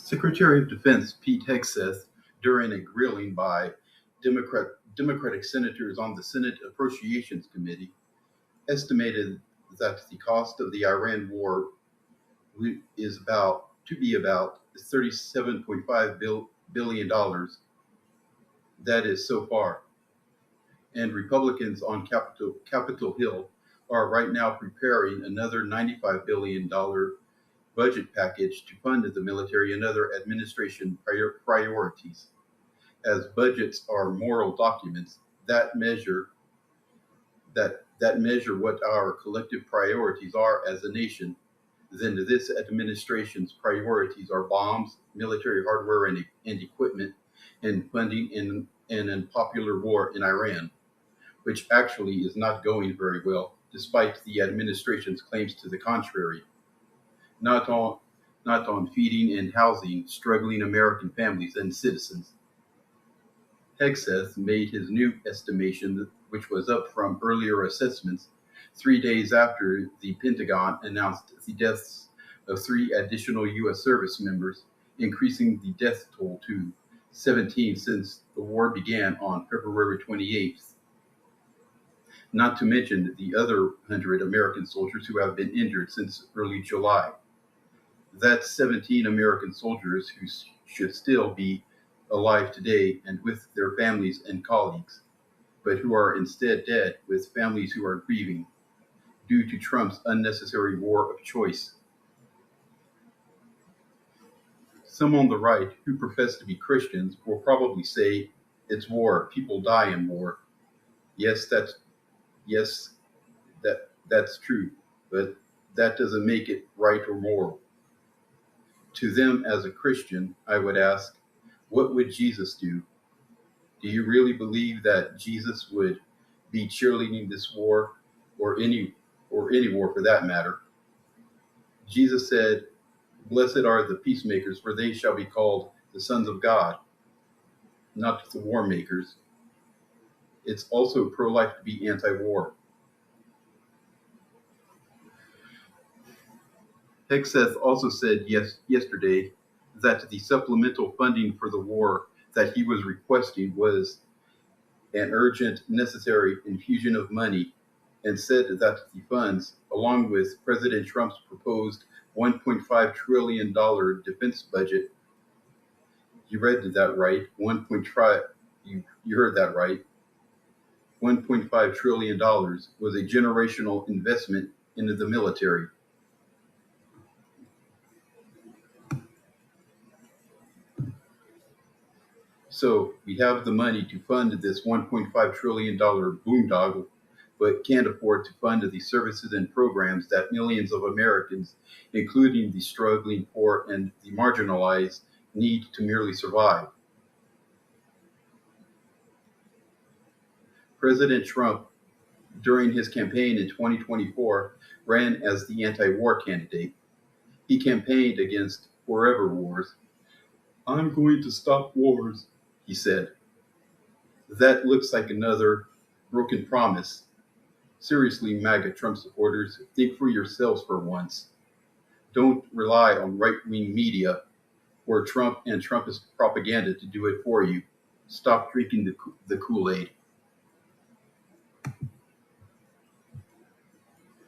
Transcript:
Secretary of Defense Pete Hegseth, during a grilling by Democratic senators on the Senate Appropriations Committee, estimated that the cost of the Iran war is about $37.5 billion. That is so far. And Republicans on Capitol Hill are right now preparing another $95 billion budget package to fund the military and other administration priorities. As budgets are moral documents that measure what our collective priorities are as a nation, then this administration's priorities are bombs, military hardware and equipment, and funding in an unpopular war in Iran, which actually is not going very well, despite the administration's claims to the contrary. Not on feeding and housing struggling American families and citizens. Hegseth made his new estimation, which was up from earlier assessments, 3 days after the Pentagon announced the deaths of 3 additional U.S. service members, increasing the death toll to 17 since the war began on February 28th. Not to mention the other 100 American soldiers who have been injured since early July. That's 17 American soldiers who should still be alive today and with their families and colleagues, but who are instead dead with families who are grieving due to Trump's unnecessary war of choice. Some on the right who profess to be Christians will probably say it's war, people die in war. Yes, that's true, but that doesn't make it right or moral. To them, as a Christian, I would ask, what would Jesus do? Do you really believe that Jesus would be cheerleading this war, or any war for that matter? Jesus said, "Blessed are the peacemakers, for they shall be called the sons of God," not the war makers. It's also pro-life to be anti-war. Hegseth also said yesterday that the supplemental funding for the war that he was requesting was an urgent, necessary infusion of money, and said that the funds, along with President Trump's proposed $1.5 trillion defense budget, you read that right, you heard that right, $1.5 trillion was a generational investment into the military. So we have the money to fund this $1.5 trillion boondoggle, but can't afford to fund the services and programs that millions of Americans, including the struggling poor and the marginalized, need to merely survive. President Trump, during his campaign in 2024, ran as the anti-war candidate. He campaigned against forever wars. "I'm going to stop wars," he said. That looks like another broken promise. Seriously, MAGA Trump supporters, think for yourselves for once. Don't rely on right-wing media or Trump and Trumpist propaganda to do it for you. Stop drinking the Kool-Aid.